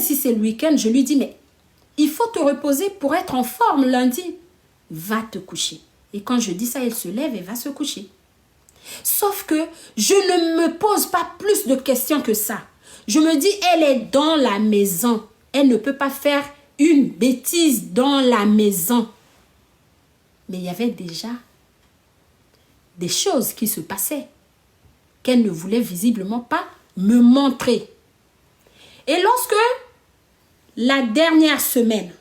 si c'est le week-end, je lui dis, mais il faut te reposer pour être en forme lundi. Va te coucher. Et quand je dis ça, elle se lève et va se coucher. Sauf que je ne me pose pas plus de questions que ça. Je me dis, elle est dans la maison. Elle ne peut pas faire une bêtise dans la maison. Mais il y avait déjà des choses qui se passaient qu'elle ne voulait visiblement pas me montrer. Et lorsque la dernière semaine,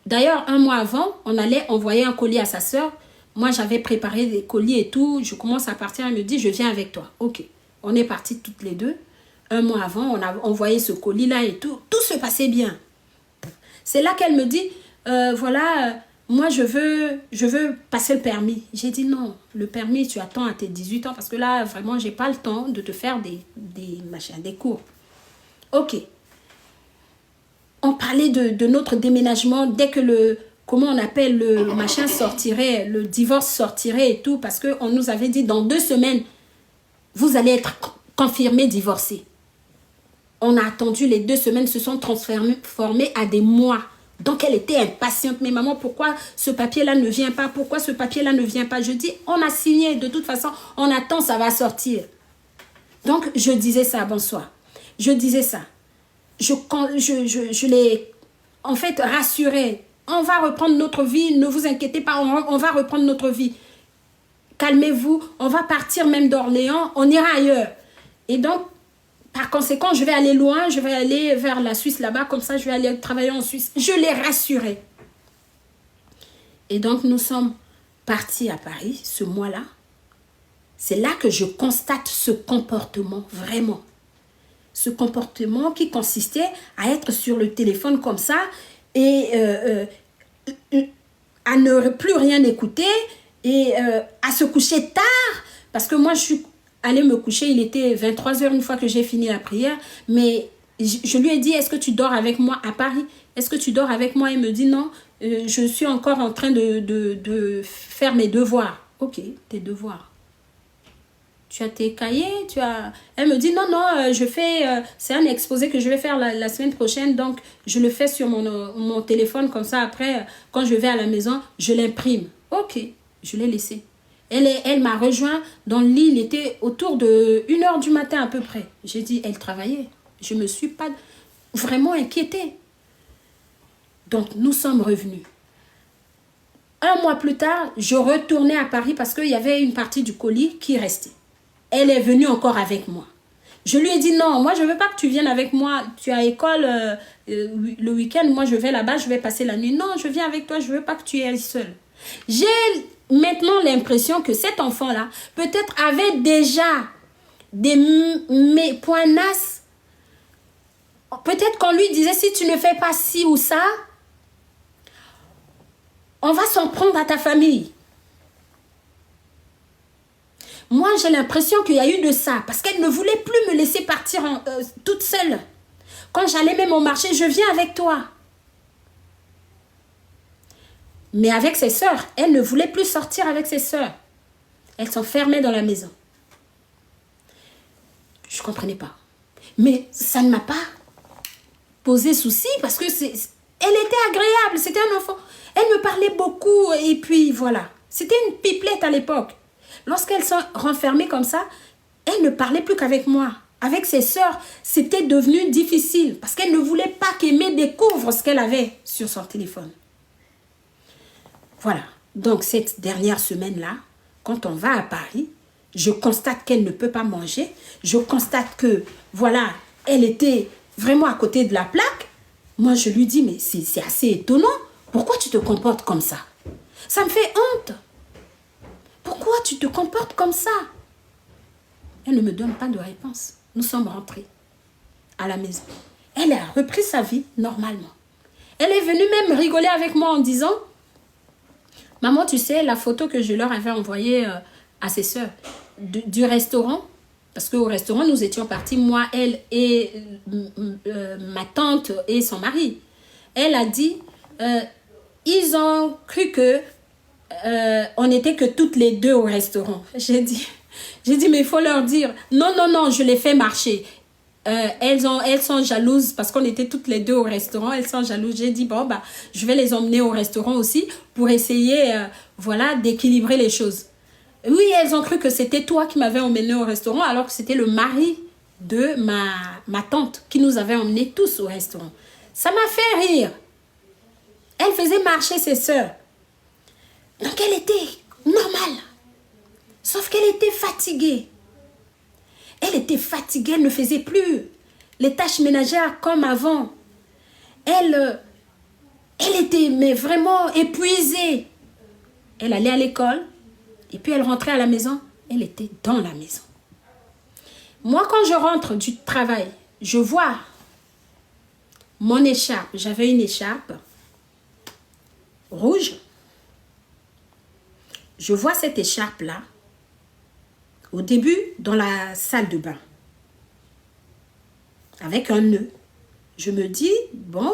d'ailleurs, un mois avant, on allait envoyer un colis à sa sœur. Moi, j'avais préparé des colis et tout. Je commence à partir. Elle me dit, je viens avec toi. Ok. On est partis toutes les deux. Un mois avant, on a envoyé ce colis-là et tout. Tout se passait bien. C'est là qu'elle me dit, voilà, moi, je veux passer le permis. J'ai dit, non, le permis, tu attends à tes 18 ans. Parce que là, vraiment, j'ai pas le temps de te faire des cours. Ok. On parlait de notre déménagement dès que le machin sortirait, le divorce sortirait et tout, parce qu'on nous avait dit dans 2 semaines, vous allez être confirmé divorcé. On a attendu, les 2 semaines se sont transformées à des mois. Donc elle était impatiente. Mais maman, pourquoi ce papier-là ne vient pas? Pourquoi ce papier-là ne vient pas? Je dis, on a signé, de toute façon, on attend, ça va sortir. Donc je disais ça, bonsoir. Je disais ça. Je l'ai en fait rassuré. On va reprendre notre vie, ne vous inquiétez pas, on va reprendre notre vie. Calmez-vous, on va partir même d'Orléans, on ira ailleurs. Et donc, par conséquent, je vais aller loin, je vais aller vers la Suisse là-bas, comme ça je vais aller travailler en Suisse. Je l'ai rassuré. Et donc, nous sommes partis à Paris ce mois-là. C'est là que je constate ce comportement, vraiment. Ce comportement qui consistait à être sur le téléphone comme ça et à ne plus rien écouter et à se coucher tard. Parce que moi, je suis allée me coucher, il était 23h une fois que j'ai fini la prière. Mais je lui ai dit, est-ce que tu dors avec moi à Paris? Est-ce que tu dors avec moi? Il me dit, non, je suis encore en train de faire mes devoirs. Ok, tes devoirs. Tu as tes cahiers, Elle me dit, non, je fais... c'est un exposé que je vais faire la semaine prochaine. Donc, je le fais sur mon téléphone. Comme ça, après, quand je vais à la maison, je l'imprime. Ok, je l'ai laissé. Elle m'a rejoint dans le lit. Il était autour de 1h du matin à peu près. J'ai dit, elle travaillait. Je ne me suis pas vraiment inquiétée. Donc, nous sommes revenus. Un mois plus tard, je retournais à Paris parce qu'il y avait une partie du colis qui restait. Elle est venue encore avec moi. Je lui ai dit non, moi je ne veux pas que tu viennes avec moi. Tu as école le week-end, moi je vais là-bas, je vais passer la nuit. Non, je viens avec toi, je ne veux pas que tu ailles seule. J'ai maintenant l'impression que cet enfant-là peut-être avait déjà des points nasses. Peut-être qu'on lui disait si tu ne fais pas ci ou ça, on va s'en prendre à ta famille. Moi, j'ai l'impression qu'il y a eu de ça. Parce qu'elle ne voulait plus me laisser partir toute seule. Quand j'allais même au marché, je viens avec toi. Mais avec ses sœurs, elle ne voulait plus sortir avec ses sœurs. Elle s'enfermait dans la maison. Je ne comprenais pas. Mais ça ne m'a pas posé souci parce que elle était agréable. C'était un enfant. Elle me parlait beaucoup et puis voilà. C'était une pipelette à l'époque. Lorsqu'elles sont renfermées comme ça, elle ne parlait plus qu'avec moi. Avec ses sœurs, c'était devenu difficile parce qu'elle ne voulait pas qu'Aimé découvre ce qu'elle avait sur son téléphone. Voilà. Donc, cette dernière semaine-là, quand on va à Paris, je constate qu'elle ne peut pas manger. Je constate que, voilà, elle était vraiment à côté de la plaque. Moi, je lui dis, mais c'est assez étonnant. Pourquoi tu te comportes comme ça? Ça me fait honte. Pourquoi tu te comportes comme ça? Elle ne me donne pas de réponse. Nous sommes rentrés à la maison. Elle a repris sa vie normalement. Elle est venue même rigoler avec moi en disant, maman, tu sais, la photo que je leur avais envoyée à ses sœurs du restaurant, parce qu'au restaurant, nous étions partis, moi, elle et ma tante et son mari. Elle a dit, ils ont cru que on n'était que toutes les deux au restaurant. J'ai dit, mais il faut leur dire, non, je les fais marcher. elles sont jalouses parce qu'on était toutes les deux au restaurant. Elles sont jalouses. J'ai dit, bon, bah, je vais les emmener au restaurant aussi pour essayer, voilà, d'équilibrer les choses. Oui, elles ont cru que c'était toi qui m'avais emmené au restaurant alors que c'était le mari de ma tante qui nous avait emmenés tous au restaurant. Ça m'a fait rire. Elle faisait marcher ses sœurs. Donc, elle était normale. Sauf qu'elle était fatiguée. Elle était fatiguée, elle ne faisait plus les tâches ménagères comme avant. Elle était mais vraiment épuisée. Elle allait à l'école et puis elle rentrait à la maison. Elle était dans la maison. Moi, quand je rentre du travail, je vois mon écharpe. J'avais une écharpe rouge. Je vois cette écharpe-là au début dans la salle de bain avec un nœud. Je me dis, bon,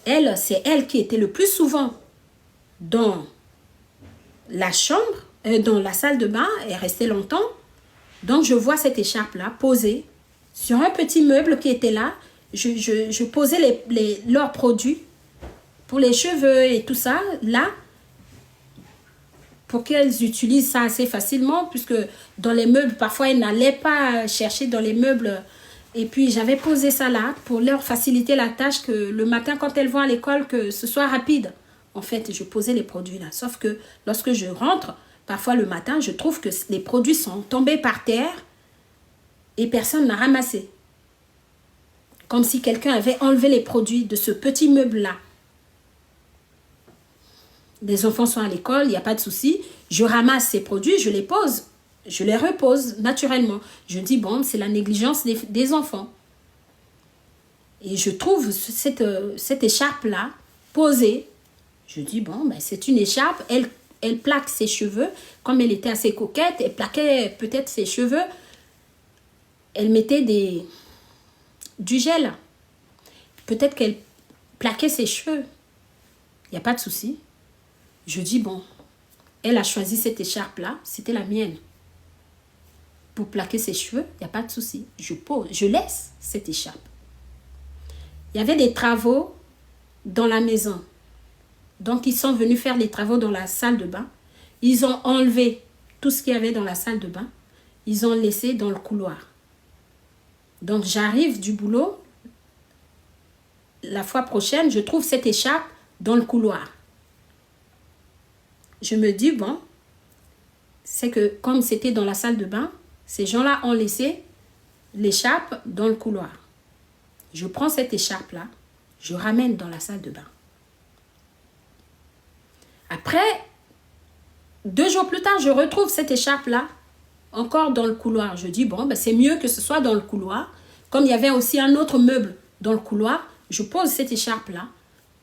c'est elle qui était le plus souvent dans la chambre, dans la salle de bain, elle restait longtemps. Donc, je vois cette écharpe-là posée sur un petit meuble qui était là. Je posais leurs produits pour les cheveux et tout ça, là, pour qu'elles utilisent ça assez facilement, puisque dans les meubles, parfois, elles n'allaient pas chercher dans les meubles. Et puis, j'avais posé ça là pour leur faciliter la tâche, que le matin, quand elles vont à l'école, que ce soit rapide. En fait, je posais les produits là. Sauf que lorsque je rentre, parfois le matin, je trouve que les produits sont tombés par terre et personne n'a ramassé. Comme si quelqu'un avait enlevé les produits de ce petit meuble-là. Les enfants sont à l'école, il n'y a pas de souci. Je ramasse ces produits, je les pose. Je les repose naturellement. Je dis, bon, c'est la négligence des enfants. Et je trouve cette écharpe-là posée. Je dis, bon, ben, c'est une écharpe. Elle plaque ses cheveux. Comme elle était assez coquette, elle plaquait peut-être ses cheveux. Elle mettait du gel. Peut-être qu'elle plaquait ses cheveux. Il n'y a pas de souci. Je dis, bon, elle a choisi cette écharpe-là. C'était la mienne. Pour plaquer ses cheveux, il n'y a pas de souci. Je laisse cette écharpe. Il y avait des travaux dans la maison. Donc, ils sont venus faire les travaux dans la salle de bain. Ils ont enlevé tout ce qu'il y avait dans la salle de bain. Ils ont laissé dans le couloir. Donc, j'arrive du boulot. La fois prochaine, je trouve cette écharpe dans le couloir. Je me dis, bon, c'est que comme c'était dans la salle de bain, ces gens-là ont laissé l'écharpe dans le couloir. Je prends cette écharpe-là, je ramène dans la salle de bain. Après, 2 jours plus tard, je retrouve cette écharpe-là encore dans le couloir. Je dis, bon, ben, c'est mieux que ce soit dans le couloir. Comme il y avait aussi un autre meuble dans le couloir, je pose cette écharpe-là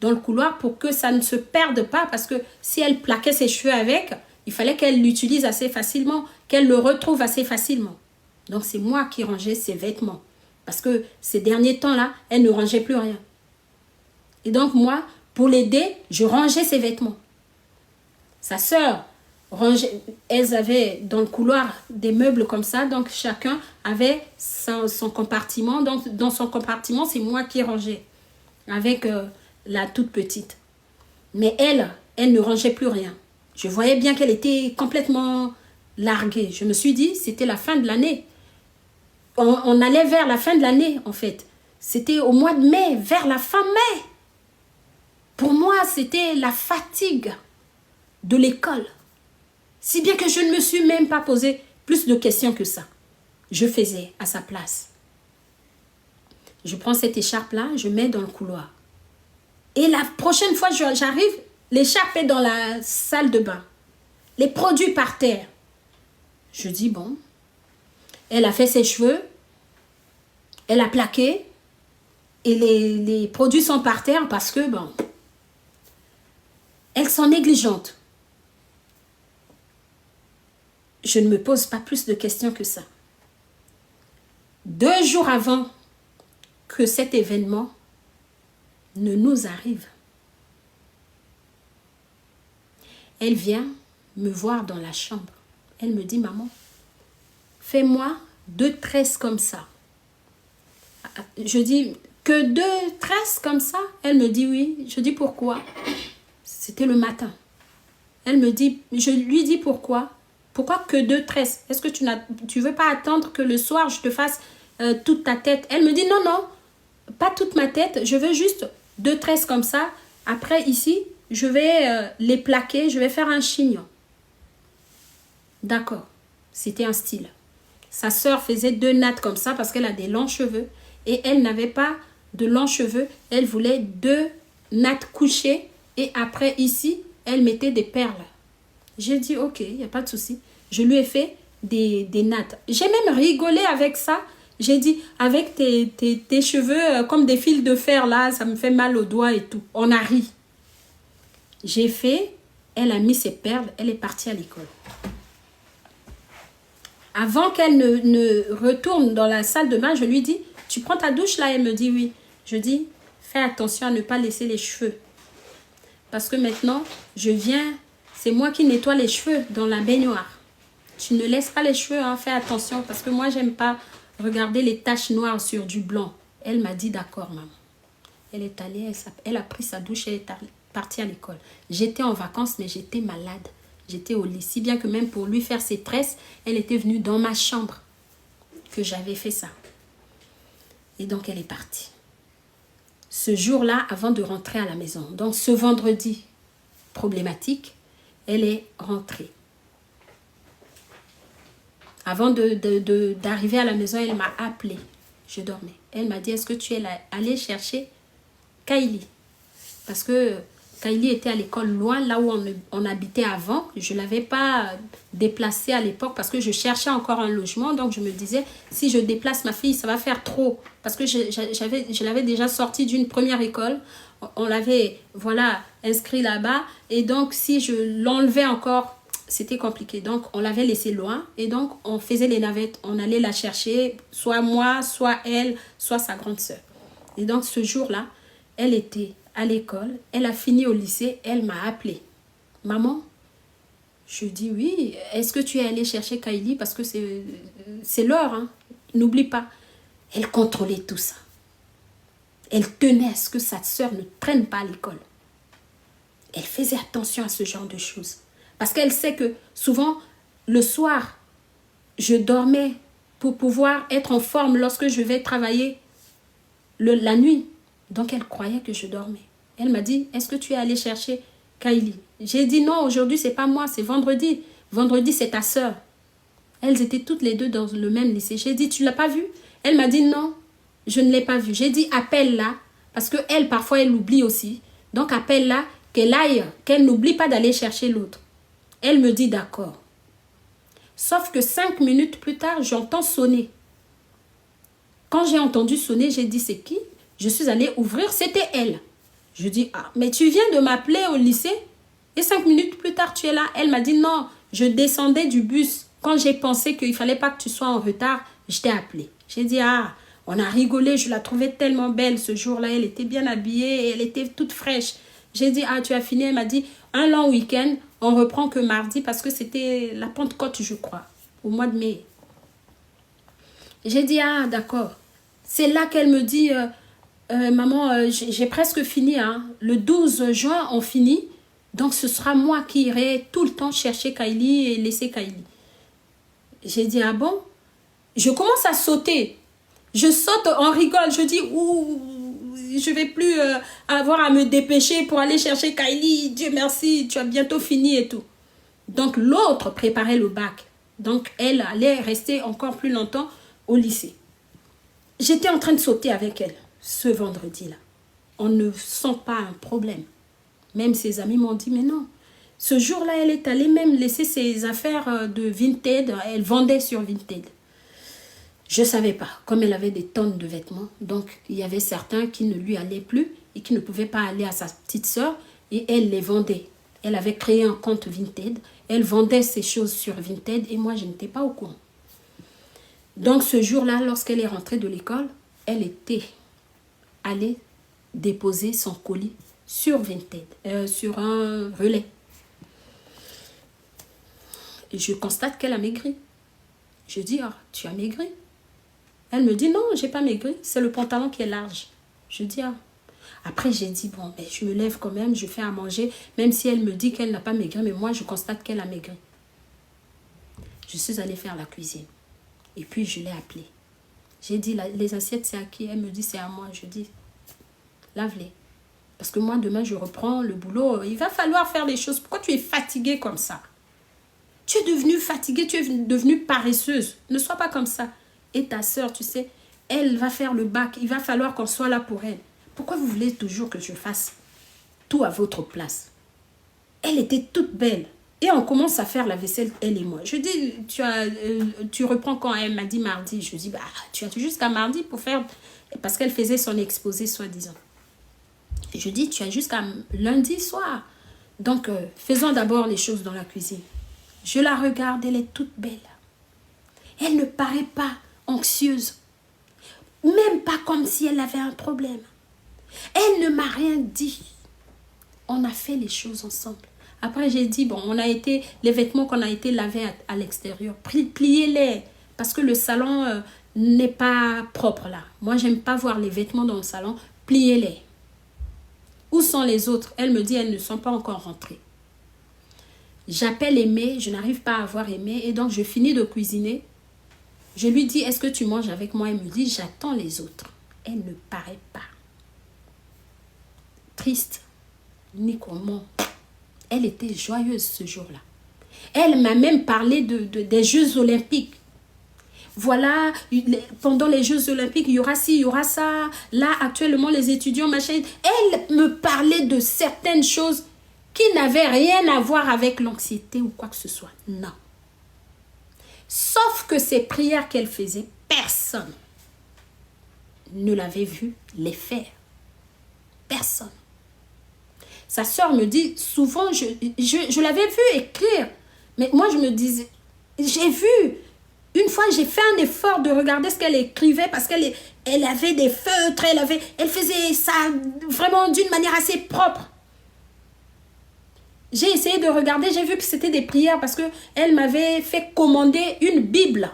dans le couloir pour que ça ne se perde pas, parce que si elle plaquait ses cheveux avec, il fallait qu'elle l'utilise assez facilement, qu'elle le retrouve assez facilement. Donc, c'est moi qui rangeais ses vêtements. Parce que ces derniers temps-là, elle ne rangeait plus rien. Et donc, moi, pour l'aider, je rangeais ses vêtements. Sa sœur, elles avaient dans le couloir des meubles comme ça, donc chacun avait son compartiment. Donc, dans son compartiment, c'est moi qui rangeais avec la toute petite. Mais elle ne rangeait plus rien. Je voyais bien qu'elle était complètement larguée. Je me suis dit, c'était la fin de l'année. On allait vers la fin de l'année, en fait. C'était au mois de mai, vers la fin mai. Pour moi, c'était la fatigue de l'école. Si bien que je ne me suis même pas posé plus de questions que ça. Je faisais à sa place. Je prends cette écharpe-là, je mets dans le couloir. Et la prochaine fois, j'arrive, l'écharpe est dans la salle de bain. Les produits par terre. Je dis, bon, elle a fait ses cheveux, elle a plaqué, et les produits sont par terre parce que, bon, elles sont négligentes. Je ne me pose pas plus de questions que ça. 2 jours avant que cet événement ne nous arrive, elle vient me voir dans la chambre. Elle me dit, maman, fais-moi 2 tresses comme ça. Je dis, que 2 tresses comme ça? Elle me dit oui. Je dis, pourquoi? C'était le matin. Elle me dit, je lui dis pourquoi? Pourquoi que 2 tresses? Est-ce que tu veux pas attendre que le soir, je te fasse toute ta tête? Elle me dit, non, non, pas toute ma tête. Je veux juste 2 tresses comme ça. Après, ici, je vais les plaquer. Je vais faire un chignon. D'accord. C'était un style. Sa sœur faisait 2 nattes comme ça parce qu'elle a des longs cheveux. Et elle n'avait pas de longs cheveux. Elle voulait 2 nattes couchées. Et après, ici, elle mettait des perles. J'ai dit, ok, il n'y a pas de souci. Je lui ai fait des nattes. J'ai même rigolé avec ça. J'ai dit, avec tes cheveux comme des fils de fer, là, ça me fait mal aux doigts et tout. On a ri. J'ai fait, elle a mis ses perles, elle est partie à l'école. Avant qu'elle ne retourne dans la salle de bain, je lui dis, tu prends ta douche là? Elle me dit oui. Je dis, fais attention à ne pas laisser les cheveux. Parce que maintenant, je viens, c'est moi qui nettoie les cheveux dans la baignoire. Tu ne laisses pas les cheveux, hein, fais attention. Parce que moi, j'aime pas regarder les taches noires sur du blanc. Elle m'a dit, d'accord, maman. Elle est allée, elle a pris sa douche, elle est partie à l'école. J'étais en vacances, mais j'étais malade. J'étais au lit. Si bien que même pour lui faire ses tresses, elle était venue dans ma chambre que j'avais fait ça. Et donc, elle est partie. Ce jour-là, avant de rentrer à la maison, donc ce vendredi problématique, elle est rentrée. Avant d'arriver à la maison, elle m'a appelée. Je dormais. Elle m'a dit, est-ce que tu es allée chercher Kylie? Parce que Kylie était à l'école loin, là où on habitait avant. Je ne l'avais pas déplacée à l'époque parce que je cherchais encore un logement. Donc, je me disais, si je déplace ma fille, ça va faire trop. Parce que je l'avais déjà sortie d'une première école. On l'avait, voilà, inscrit là-bas. Et donc, si je l'enlevais encore, c'était compliqué. Donc, on l'avait laissée loin. Et donc, on faisait les navettes. On allait la chercher, soit moi, soit elle, soit sa grande sœur. Et donc, ce jour-là, elle était à l'école, elle a fini au lycée, elle m'a appelée. Maman, je dis oui, est-ce que tu es allée chercher Kylie? Parce que c'est l'heure, hein? N'oublie pas. Elle contrôlait tout ça. Elle tenait à ce que sa sœur ne traîne pas à l'école. Elle faisait attention à ce genre de choses. Parce qu'elle sait que souvent, le soir, je dormais pour pouvoir être en forme lorsque je vais travailler la nuit. Donc, elle croyait que je dormais. Elle m'a dit, est-ce que tu es allée chercher Kylie? J'ai dit, non, aujourd'hui, c'est pas moi, c'est vendredi. Vendredi, c'est ta sœur. Elles étaient toutes les deux dans le même lycée. J'ai dit, tu l'as pas vue? Elle m'a dit, non, je ne l'ai pas vue. J'ai dit, appelle-la, parce qu'elle, parfois, elle oublie aussi. Donc, appelle-la, qu'elle aille, qu'elle n'oublie pas d'aller chercher l'autre. Elle me dit, d'accord. Sauf que 5 minutes plus tard, j'entends sonner. Quand j'ai entendu sonner, j'ai dit, c'est qui? Je suis allée ouvrir, c'était elle. Je dis, ah, mais tu viens de m'appeler au lycée et 5 minutes plus tard, tu es là. Elle m'a dit, non, je descendais du bus. Quand j'ai pensé qu'il ne fallait pas que tu sois en retard, je t'ai appelé. J'ai dit, ah, on a rigolé, je la trouvais tellement belle ce jour-là. Elle était bien habillée, elle était toute fraîche. J'ai dit, ah, tu as fini? Elle m'a dit, un long week-end, on reprend que mardi parce que c'était la Pentecôte, je crois, au mois de mai. J'ai dit, ah, d'accord. C'est là qu'elle me dit... maman, j'ai presque fini. Hein. Le 12 juin, on finit. Donc, ce sera moi qui irai tout le temps chercher Kylie et laisser Kylie. J'ai dit, ah bon? Je commence à sauter. Je saute, on rigole. Je dis, ouh, je ne vais plus avoir à me dépêcher pour aller chercher Kylie. Dieu merci, tu as bientôt fini et tout. Donc, l'autre préparait le bac. Donc, elle allait rester encore plus longtemps au lycée. J'étais en train de sauter avec elle. Ce vendredi-là, on ne sent pas un problème. Même ses amis m'ont dit, mais non. Ce jour-là, elle est allée même laisser ses affaires de Vinted. Elle vendait sur Vinted. Je ne savais pas. Comme elle avait des tonnes de vêtements, donc il y avait certains qui ne lui allaient plus et qui ne pouvaient pas aller à sa petite sœur et elle les vendait. Elle avait créé un compte Vinted. Elle vendait ses choses sur Vinted et moi, je n'étais pas au courant. Donc, ce jour-là, lorsqu'elle est rentrée de l'école, elle était... aller déposer son colis sur Vinted, sur un relais. Et je constate qu'elle a maigri. Je dis, ah, tu as maigri. Elle me dit, non, j'ai pas maigri, c'est le pantalon qui est large. Je dis, ah. Après, j'ai dit, bon, ben, je me lève quand même, je fais à manger, même si elle me dit qu'elle n'a pas maigri, mais moi, je constate qu'elle a maigri. Je suis allée faire la cuisine. Et puis, je l'ai appelée. J'ai dit, les assiettes, c'est à qui? Elle me dit, c'est à moi. Je dis, lave-les. Parce que moi, demain, je reprends le boulot. Il va falloir faire les choses. Pourquoi tu es fatiguée comme ça? Tu es devenue fatiguée, tu es devenue paresseuse. Ne sois pas comme ça. Et ta soeur, tu sais, elle va faire le bac. Il va falloir qu'on soit là pour elle. Pourquoi vous voulez toujours que je fasse tout à votre place? Elle était toute belle. Et on commence à faire la vaisselle, elle et moi. Je dis, tu reprends quand? Elle m'a dit mardi. Je dis, bah, tu as jusqu'à mardi pour faire... Parce qu'elle faisait son exposé, soi-disant. Je dis, tu as jusqu'à lundi soir. Donc, faisons d'abord les choses dans la cuisine. Je la regarde, elle est toute belle. Elle ne paraît pas anxieuse. Même pas comme si elle avait un problème. Elle ne m'a rien dit. On a fait les choses ensemble. Après, j'ai dit, bon, les vêtements qu'on a été lavés à l'extérieur, pliez-les. Parce que le salon n'est pas propre là. Moi, j'aime pas voir les vêtements dans le salon. Pliez-les. Où sont les autres? Elle me dit, elles ne sont pas encore rentrées. J'appelle Aimé, je n'arrive pas à voir Aimé. Et donc, je finis de cuisiner. Je lui dis, est-ce que tu manges avec moi? Elle me dit, j'attends les autres. Elle ne paraît pas triste, ni comment. Elle était joyeuse ce jour-là. Elle m'a même parlé des Jeux Olympiques. Voilà, pendant les Jeux Olympiques, il y aura ci, il y aura ça. Là, actuellement, les étudiants, machin. Elle me parlait de certaines choses qui n'avaient rien à voir avec l'anxiété ou quoi que ce soit. Non. Sauf que ces prières qu'elle faisait, personne ne l'avait vu les faire. Personne. Sa sœur me dit, souvent, je l'avais vu écrire. Mais moi, je me disais, j'ai vu. Une fois, j'ai fait un effort de regarder ce qu'elle écrivait parce qu'elle avait des feutres, elle faisait ça vraiment d'une manière assez propre. J'ai essayé de regarder, j'ai vu que c'était des prières parce qu'elle m'avait fait commander une Bible.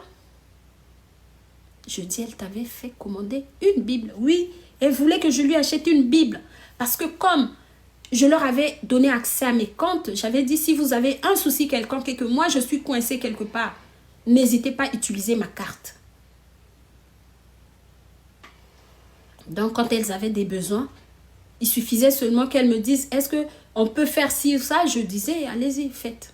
Je dis, elle t'avait fait commander une Bible? Oui, elle voulait que je lui achète une Bible. Parce que comme je leur avais donné accès à mes comptes, j'avais dit, si vous avez un souci quelconque et que moi je suis coincée quelque part, n'hésitez pas à utiliser ma carte. Donc, quand elles avaient des besoins, il suffisait seulement qu'elles me disent, est-ce qu'on peut faire ci ou ça? Je disais, allez-y, faites.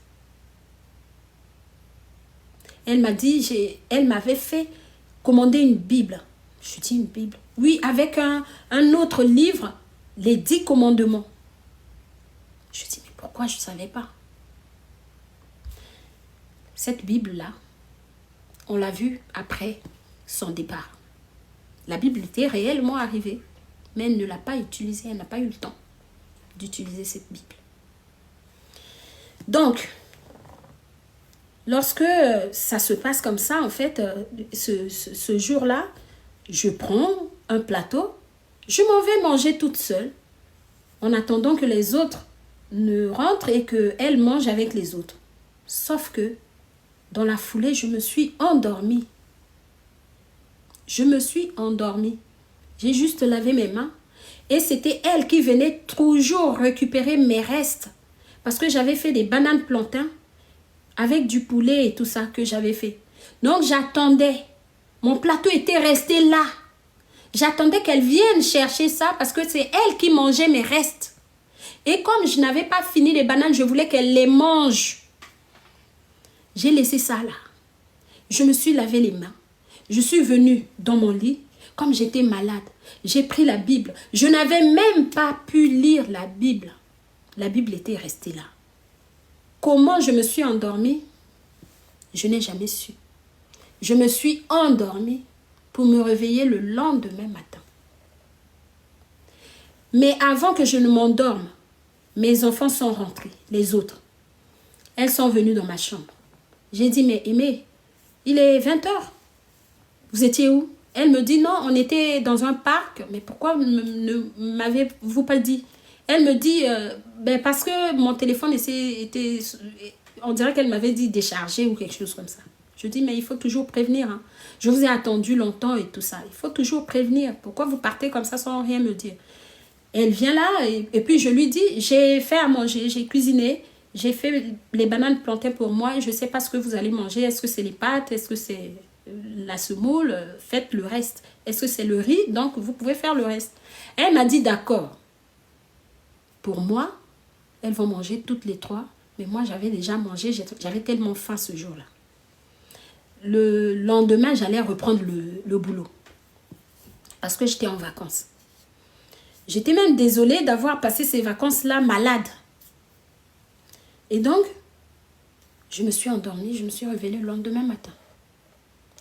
Elle m'a dit, elle m'avait fait commander une Bible. Je dis, une Bible? Oui, avec un autre livre, les 10 commandements. Je dis, mais pourquoi je ne savais pas? Cette Bible-là, on l'a vue après son départ. La Bible était réellement arrivée, mais elle ne l'a pas utilisée. Elle n'a pas eu le temps d'utiliser cette Bible. Donc, lorsque ça se passe comme ça, en fait, ce jour-là, je prends un plateau, je m'en vais manger toute seule, en attendant que les autres ne rentrent et qu'elle mange avec les autres. Sauf que, dans la foulée, je me suis endormie. Je me suis endormie. J'ai juste lavé mes mains. Et c'était elle qui venait toujours récupérer mes restes. Parce que j'avais fait des bananes plantains avec du poulet et tout ça que j'avais fait. Donc j'attendais. Mon plateau était resté là. J'attendais qu'elle vienne chercher ça parce que c'est elle qui mangeait mes restes. Et comme je n'avais pas fini les bananes, je voulais qu'elle les mange. J'ai laissé ça là. Je me suis lavé les mains. Je suis venue dans mon lit. Comme j'étais malade, j'ai pris la Bible. Je n'avais même pas pu lire la Bible. La Bible était restée là. Comment je me suis endormie? Je n'ai jamais su. Je me suis endormie pour me réveiller le lendemain matin. Mais avant que je ne m'endorme, mes enfants sont rentrés, les autres. Elles sont venues dans ma chambre. J'ai dit, mais Aimé, il est 20h. Vous étiez où? Elle me dit, non, on était dans un parc. Mais pourquoi ne m'avez-vous pas dit? Elle me dit, parce que mon téléphone était... On dirait qu'elle m'avait dit décharger ou quelque chose comme ça. Je dis, mais il faut toujours prévenir. Hein. Je vous ai attendu longtemps et tout ça. Il faut toujours prévenir. Pourquoi vous partez comme ça sans rien me dire? Elle vient là et puis je lui dis, j'ai fait à manger, j'ai cuisiné, j'ai fait les bananes plantains pour moi et je ne sais pas ce que vous allez manger. Est-ce que c'est les pâtes? Est-ce que c'est la semoule? Faites le reste. Est-ce que c'est le riz? Donc, vous pouvez faire le reste. Elle m'a dit, d'accord. Pour moi, elles vont manger toutes les trois. Mais moi, j'avais déjà mangé. J'avais tellement faim ce jour-là. Le lendemain, j'allais reprendre le boulot. Parce que j'étais en vacances. J'étais même désolée d'avoir passé ces vacances-là malade. Et donc, je me suis endormie. Je me suis réveillée le lendemain matin.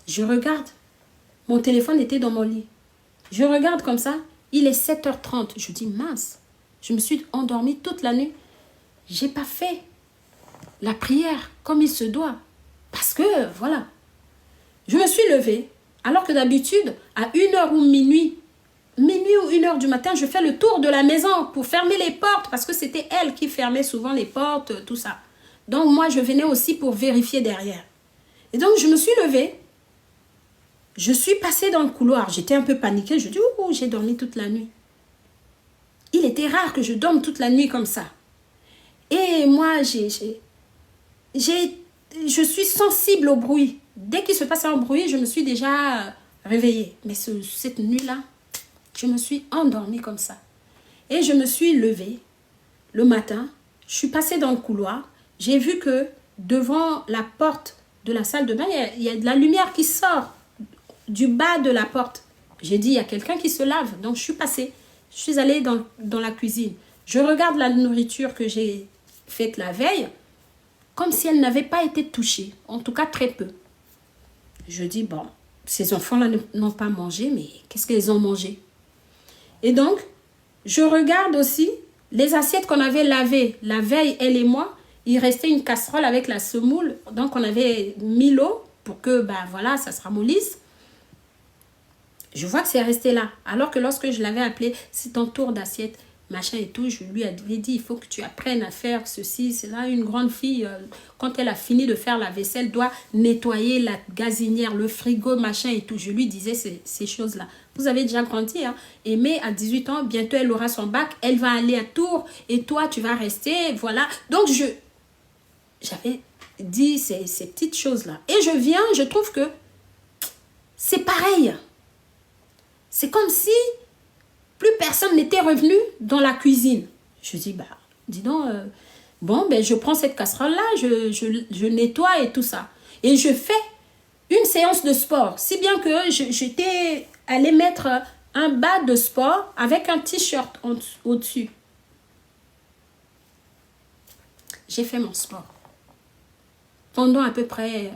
Je regarde. Mon téléphone était dans mon lit. Je regarde comme ça. Il est 7h30. Je dis, mince. Je me suis endormie toute la nuit. J'ai pas fait la prière comme il se doit. Parce que, voilà. Je me suis levée. Alors que d'habitude, à 1h ou minuit ou 1h du matin, je fais le tour de la maison pour fermer les portes. Parce que c'était elle qui fermait souvent les portes, tout ça. Donc, moi, je venais aussi pour vérifier derrière. Et donc, je me suis levée. Je suis passée dans le couloir. J'étais un peu paniquée. Je dis, oh, j'ai dormi toute la nuit. Il était rare que je dorme toute la nuit comme ça. Et moi, je suis sensible au bruit. Dès qu'il se passe un bruit, je me suis déjà réveillée. Mais cette nuit-là, je me suis endormie comme ça. Et je me suis levée le matin. Je suis passée dans le couloir. J'ai vu que devant la porte de la salle de bain, il y a de la lumière qui sort du bas de la porte. J'ai dit, il y a quelqu'un qui se lave. Donc, je suis passée. Je suis allée dans la cuisine. Je regarde la nourriture que j'ai faite la veille, comme si elle n'avait pas été touchée. En tout cas, très peu. Je dis, bon, ces enfants-là n'ont pas mangé, mais qu'est-ce qu'ils ont mangé? Et donc, je regarde aussi les assiettes qu'on avait lavées la veille, elle et moi. Il restait une casserole avec la semoule. Donc, on avait mis l'eau pour que, voilà, ça se ramollisse. Je vois que c'est resté là. Alors que lorsque je l'avais appelé, c'est ton tour d'assiette, machin et tout, je lui avais dit, il faut que tu apprennes à faire ceci. C'est là une grande fille, quand elle a fini de faire la vaisselle, doit nettoyer la gazinière, le frigo, machin et tout. Je lui disais ces choses-là. Vous avez déjà grandi, hein? Et mais à 18 ans, bientôt elle aura son bac, elle va aller à Tours et toi, tu vas rester, voilà. Donc, j'avais dit ces petites choses-là. Et je trouve que c'est pareil. C'est comme si plus personne n'était revenu dans la cuisine. Je dis, dis donc, je prends cette casserole-là, je nettoie et tout ça. Et je fais une séance de sport. Si bien que j'étais allée mettre un bas de sport avec un t-shirt au-dessus. J'ai fait mon sport. Pendant à peu près,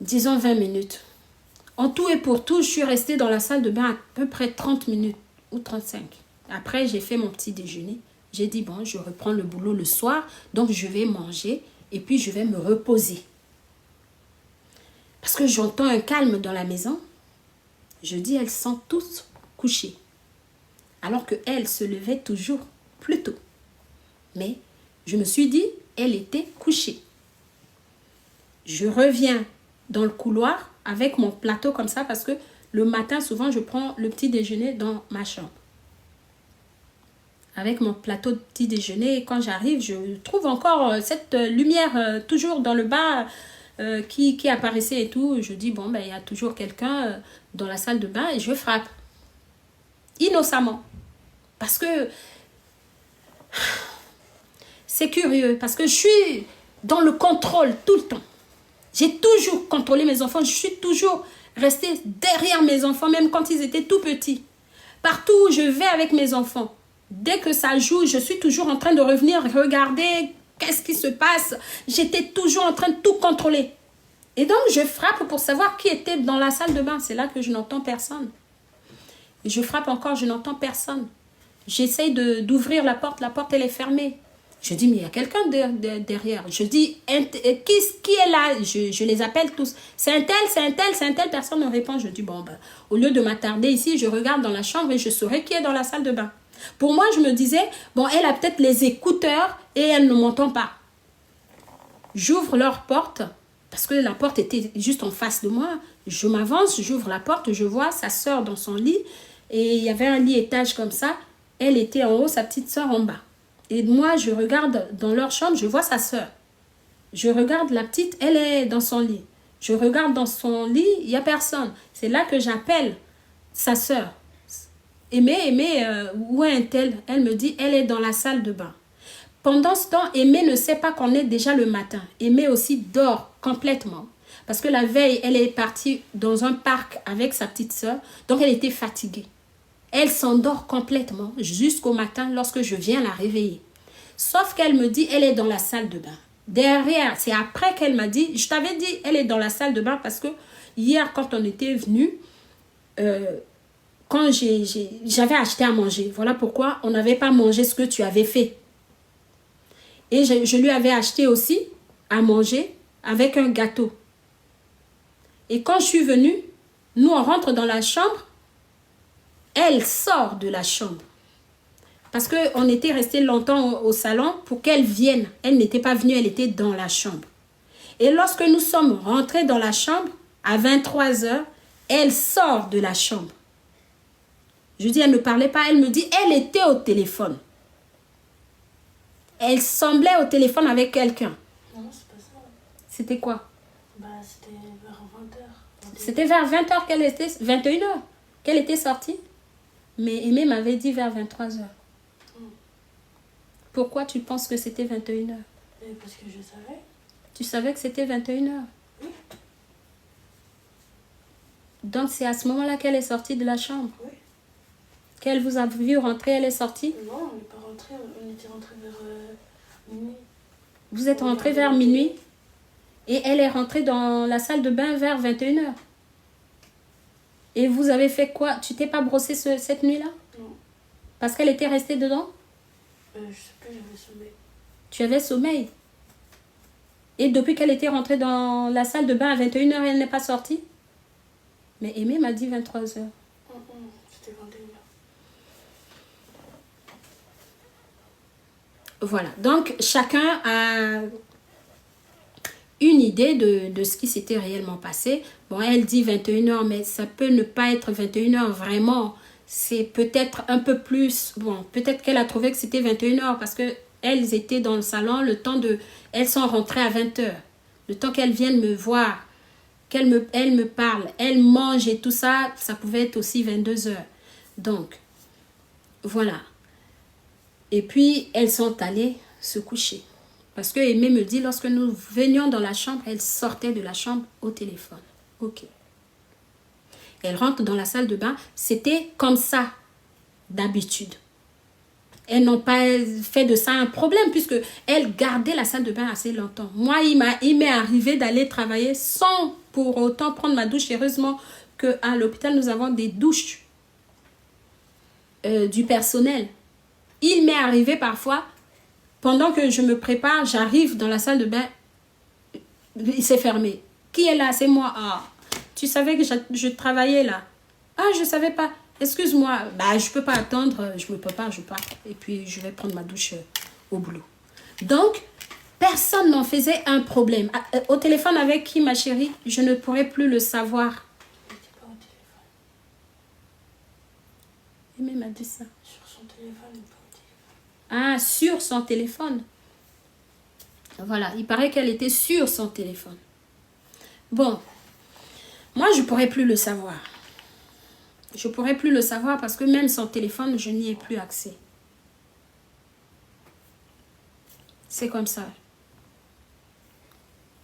disons 20 minutes. En tout et pour tout, je suis restée dans la salle de bain à peu près 30 minutes ou 35. Après, j'ai fait mon petit déjeuner. J'ai dit, bon, je reprends le boulot le soir, donc je vais manger et puis je vais me reposer. Parce que j'entends un calme dans la maison. Je dis, elles sont toutes couchées. Alors qu'elles se levaient toujours plus tôt. Mais je me suis dit, elle était couchée. Je reviens dans le couloir avec mon plateau comme ça parce que le matin, souvent, je prends le petit déjeuner dans ma chambre. Avec mon plateau de petit déjeuner, quand j'arrive, je trouve encore cette lumière toujours dans le bas qui apparaissait et tout. Je dis, il y a toujours quelqu'un dans la salle de bain et je frappe. Innocemment. Parce que c'est curieux, parce que je suis dans le contrôle tout le temps. J'ai toujours contrôlé mes enfants. Je suis toujours restée derrière mes enfants, même quand ils étaient tout petits. Partout où je vais avec mes enfants, dès que ça joue, je suis toujours en train de revenir, regarder qu'est-ce qui se passe. J'étais toujours en train de tout contrôler. Et donc, je frappe pour savoir qui était dans la salle de bain. C'est là que je n'entends personne. Et je frappe encore, je n'entends personne. J'essaye d'ouvrir la porte elle est fermée. Je dis, mais il y a quelqu'un derrière. Je dis, qui est là? Je les appelle tous. C'est un tel. Personne ne répond. Je dis, au lieu de m'attarder ici, je regarde dans la chambre et je saurai qui est dans la salle de bain. Pour moi, je me disais, elle a peut-être les écouteurs et elle ne m'entend pas. J'ouvre leur porte parce que la porte était juste en face de moi. Je m'avance, j'ouvre la porte, je vois sa soeur dans son lit. Et il y avait un lit étage comme ça. Elle était en haut, sa petite soeur en bas. Et moi, je regarde dans leur chambre, je vois sa soeur. Je regarde la petite, elle est dans son lit. Je regarde dans son lit, il n'y a personne. C'est là que j'appelle sa soeur. Aimée, où est-elle? Elle me dit, elle est dans la salle de bain. Pendant ce temps, Aimée ne sait pas qu'on est déjà le matin. Aimée aussi dort complètement. Parce que la veille, elle est partie dans un parc avec sa petite soeur. Donc, elle était fatiguée. Elle s'endort complètement jusqu'au matin lorsque je viens la réveiller. Sauf qu'elle me dit, elle est dans la salle de bain. Derrière, c'est après qu'elle m'a dit, je t'avais dit, elle est dans la salle de bain parce que hier, quand on était venu, quand j'avais acheté à manger. Voilà pourquoi on n'avait pas mangé ce que tu avais fait. Et je lui avais acheté aussi à manger avec un gâteau. Et quand je suis venue, nous on rentre dans la chambre, elle sort de la chambre. Parce qu'on était resté longtemps au salon pour qu'elle vienne. Elle n'était pas venue, elle était dans la chambre. Et lorsque nous sommes rentrés dans la chambre, à 23h, elle sort de la chambre. Je dis, elle ne parlait pas, elle me dit, elle était au téléphone. Elle semblait au téléphone avec quelqu'un. Non, c'est pas ça. C'était quoi? Bah, c'était vers 20h. C'était vers 20h qu'elle était, 21h, qu'elle était sortie. Mais Aimée m'avait dit vers 23h. Pourquoi tu penses que c'était 21h? Parce que je savais. Tu savais que c'était 21h? Oui. Donc c'est à ce moment-là qu'elle est sortie de la chambre? Oui. Qu'elle vous a vu rentrer, elle est sortie? Non, on n'est pas rentré, on était rentré vers minuit. Vous êtes rentré vers minuit? Et elle est rentrée dans la salle de bain vers 21h? Et vous avez fait quoi? Tu t'es pas brossé cette nuit-là? Non. Parce qu'elle était restée dedans? Je sais plus, j'avais sommeil. Tu avais sommeil? Et depuis qu'elle était rentrée dans la salle de bain à 21h, elle n'est pas sortie? Mais Aimée m'a dit 23h. C'était 21h. Voilà, donc chacun a une idée de ce qui s'était réellement passé. Bon, elle dit 21h, mais ça peut ne pas être 21h vraiment. C'est peut-être un peu plus. Bon, peut-être qu'elle a trouvé que c'était 21h parce qu'elles étaient dans le salon le temps de... Elles sont rentrées à 20h. Le temps qu'elles viennent me voir, elle me parle, elle mange et tout ça, ça pouvait être aussi 22h. Donc, voilà. Et puis, elles sont allées se coucher. Parce que Aimée me dit, lorsque nous venions dans la chambre, elle sortait de la chambre au téléphone. Ok. Elle rentre dans la salle de bain. C'était comme ça, d'habitude. Elles n'ont pas fait de ça un problème, puisque elles gardaient la salle de bain assez longtemps. Moi, il m'est arrivé d'aller travailler sans pour autant prendre ma douche. Heureusement qu'à l'hôpital, nous avons des douches du personnel. Il m'est arrivé parfois, pendant que je me prépare, j'arrive dans la salle de bain, il s'est fermé. Qui est là? C'est moi. Ah, tu savais que je travaillais là? Ah, je ne savais pas. Excuse-moi. Bah, je ne peux pas attendre. Je me prépare, je pars. Et puis, je vais prendre ma douche au boulot. Donc, personne n'en faisait un problème. Au téléphone avec qui, ma chérie? Je ne pourrais plus le savoir. Il n'était pas au téléphone. Aimée m'a dit ça. Sur son téléphone, il n'est pas au téléphone. Ah, sur son téléphone. Voilà, il paraît qu'elle était sur son téléphone. Bon, moi, je ne pourrais plus le savoir. Je ne pourrais plus le savoir parce que même son téléphone, je n'y ai plus accès. C'est comme ça.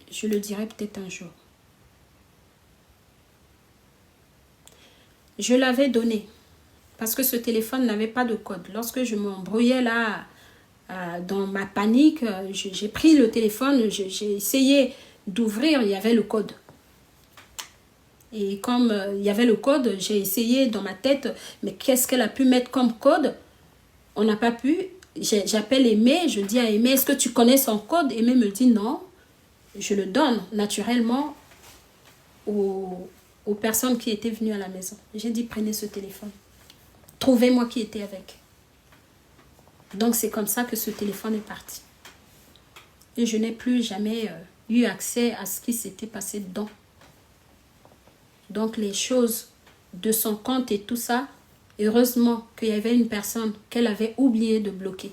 Je le dirai peut-être un jour. Je l'avais donné parce que ce téléphone n'avait pas de code. Lorsque je m'embrouillais là, dans ma panique, j'ai pris le téléphone, j'ai essayé d'ouvrir, il y avait le code. Et comme il y avait le code, j'ai essayé dans ma tête, mais qu'est-ce qu'elle a pu mettre comme code? On n'a pas pu. J'appelle Aimée, je dis à Aimée, est-ce que tu connais son code? Aimée me dit non. Je le donne naturellement aux personnes qui étaient venues à la maison. J'ai dit, prenez ce téléphone. Trouvez-moi qui était avec. Donc, c'est comme ça que ce téléphone est parti. Et je n'ai plus jamais eu accès à ce qui s'était passé dedans. Donc les choses de son compte et tout ça, heureusement qu'il y avait une personne qu'elle avait oublié de bloquer,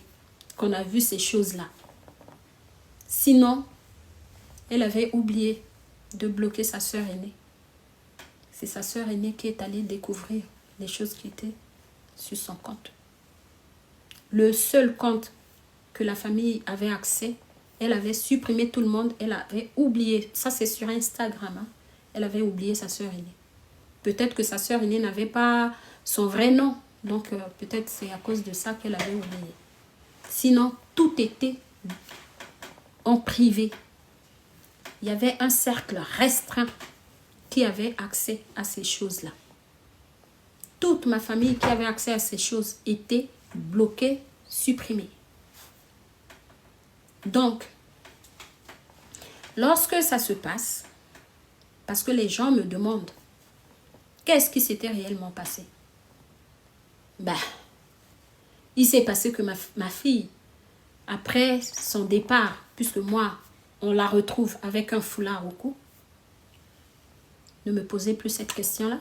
qu'on a vu ces choses-là. Sinon, elle avait oublié de bloquer sa sœur aînée. C'est sa sœur aînée qui est allée découvrir les choses qui étaient sur son compte. Le seul compte que la famille avait accès, elle avait supprimé tout le monde, elle avait oublié, ça c'est sur Instagram, hein, elle avait oublié sa sœur aînée. Peut-être que sa sœur aînée n'avait pas son vrai nom, donc peut-être c'est à cause de ça qu'elle avait oublié. Sinon, tout était en privé. Il y avait un cercle restreint qui avait accès à ces choses-là. Toute ma famille qui avait accès à ces choses était bloquée, supprimée. Donc, lorsque ça se passe, parce que les gens me demandent, qu'est-ce qui s'était réellement passé? Il s'est passé que ma fille, après son départ, puisque moi, on la retrouve avec un foulard au cou, ne me posez plus cette question-là.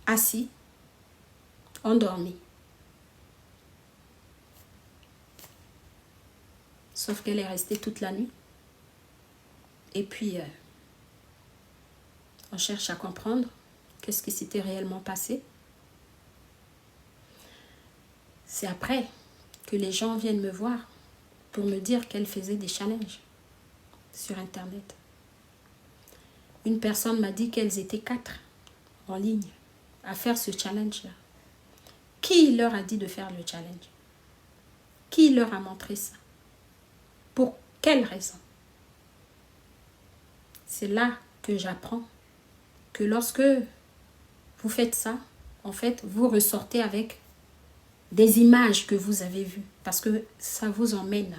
Assis, endormi. Sauf qu'elle est restée toute la nuit. Et puis, on cherche à comprendre qu'est-ce qui s'était réellement passé. C'est après que les gens viennent me voir pour me dire qu'elle faisait des challenges sur Internet. Une personne m'a dit qu'elles étaient 4 en ligne à faire ce challenge-là. Qui leur a dit de faire le challenge? Qui leur a montré ça? Pour quelle raison? C'est là que j'apprends que lorsque vous faites ça, en fait, vous ressortez avec des images que vous avez vues parce que ça vous emmène.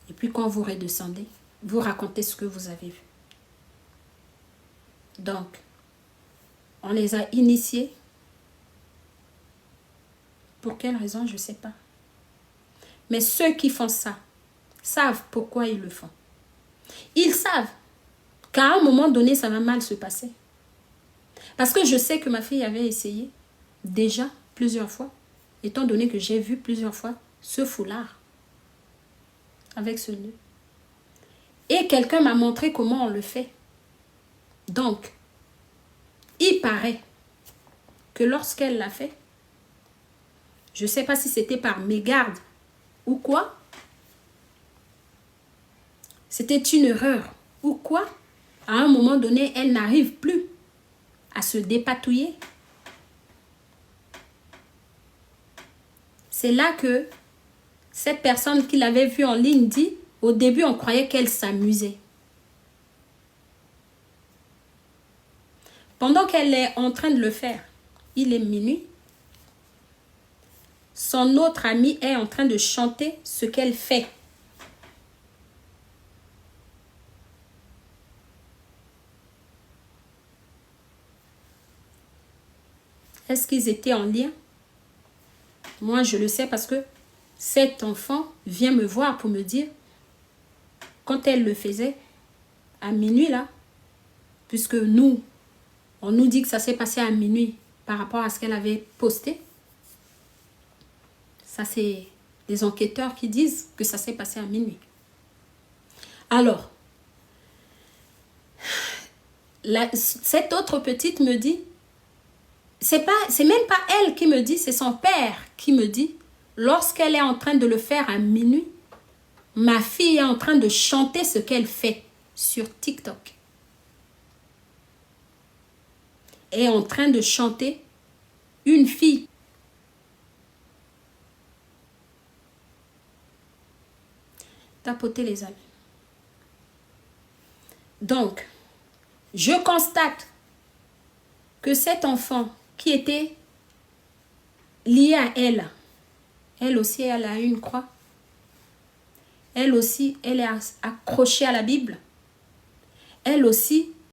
Et puis quand vous redescendez, vous racontez ce que vous avez vu. Donc, on les a initiés. Pour quelle raison, je ne sais pas. Mais ceux qui font ça savent pourquoi ils le font. Ils savent qu'à un moment donné, ça va mal se passer. Parce que je sais que ma fille avait essayé déjà plusieurs fois, étant donné que j'ai vu plusieurs fois ce foulard avec ce nœud. Et quelqu'un m'a montré comment on le fait. Donc, il paraît que lorsqu'elle l'a fait, je ne sais pas si c'était par mégarde ou quoi, c'était une erreur ou quoi, à un moment donné, elle n'arrive plus à se dépatouiller. C'est là que cette personne qui l'avait vue en ligne dit, au début, on croyait qu'elle s'amusait. Pendant qu'elle est en train de le faire, il est minuit. Son autre amie est en train de chanter ce qu'elle fait. Est-ce qu'ils étaient en lien? Moi, je le sais parce que cet enfant vient me voir pour me dire, quand elle le faisait, à minuit là, puisque nous, on nous dit que ça s'est passé à minuit par rapport à ce qu'elle avait posté. Ça, c'est les enquêteurs qui disent que ça s'est passé à minuit. Alors, cette autre petite me dit, c'est même pas elle qui me dit, c'est son père qui me dit, lorsqu'elle est en train de le faire à minuit, ma fille est en train de chanter ce qu'elle fait sur TikTok. Elle est en train de chanter une fille. Tapotez les amis. Donc, je constate que cet enfant qui était lié à elle, elle aussi, elle a une croix. Elle aussi, elle est accrochée à la Bible. Elle aussi,